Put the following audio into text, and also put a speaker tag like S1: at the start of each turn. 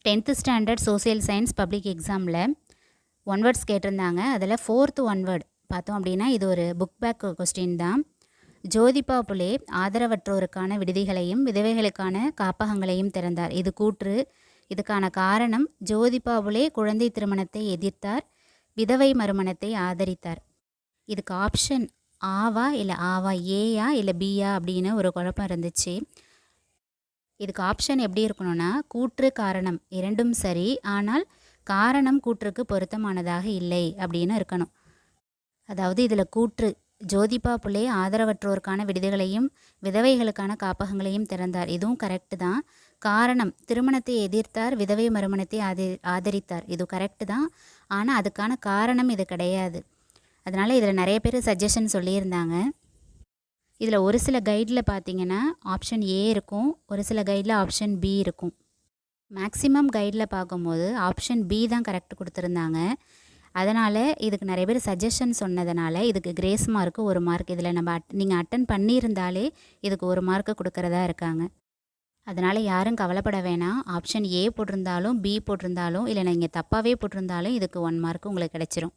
S1: 10th standard social science public எக்ஸாமில் one words கேட்டிருந்தாங்க. அதில் 4th ஒன் வேர்ட் பார்த்தோம் அப்படின்னா இது ஒரு புக் பேக் கொஸ்டின் தான். ஜோதிபா புலே ஆதரவற்றோருக்கான விடுதிகளையும் விதவைகளுக்கான காப்பகங்களையும் திறந்தார். இது கூற்று. இதுக்கான காரணம் ஜோதிபா புலே குழந்தை திருமணத்தை எதிர்த்தார், விதவை மறுமணத்தை ஆதரித்தார். இதுக்கு ஆப்ஷன் ஆவா இல்லை ஆவா ஏயா இல்லை பியா அப்படின்னு ஒரு குழப்பம் இருந்துச்சு. இதுக்கு ஆப்ஷன் எப்படி இருக்கணும்னா கூற்று காரணம் இரண்டும் சரி, ஆனால் காரணம் கூற்றுக்கு பொருத்தமானதாக இல்லை அப்படின்னு இருக்கணும். அதாவது இதில் கூற்று ஜோதிபா புலே ஆதரவற்றோருக்கான விடுதிகளையும் விதவைகளுக்கான காப்பகங்களையும் திறந்தார், இதுவும் கரெக்டு தான். காரணம் திருமணத்தை எதிர்த்தார், விதவை மறுமணத்தை ஆதரித்தார், இது கரெக்டு தான். ஆனால் அதுக்கான காரணம் இது கிடையாது. அதனால் இதில் நிறைய பேர் சஜஷன் சொல்லியிருந்தாங்க. இதில் ஒரு சில கைடில் பார்த்தீங்கன்னா ஆப்ஷன் ஏ இருக்கும், ஒரு சில கைடில் ஆப்ஷன் பி இருக்கும். மேக்ஸிமம் கைடில் பார்க்கும்போது ஆப்ஷன் பி தான் கரெக்ட் கொடுத்துருந்தாங்க. அதனால் இதுக்கு நிறைய பேர் சஜஷன் சொன்னதுனால இதுக்கு கிரேஸ் மார்க்கு 1 மார்க். இதில் நீங்கள் அட்டன் பண்ணியிருந்தாலே இதுக்கு 1 மார்க்கு கொடுக்கறதா இருக்காங்க. அதனால் யாரும் கவலைப்பட வேணாம். ஆப்ஷன் ஏ போட்டிருந்தாலும் பி போட்டிருந்தாலும் இல்லை நீங்கள் தப்பாகவே போட்டிருந்தாலும் இதுக்கு 1 மார்க் உங்களுக்கு கிடச்சிரும்.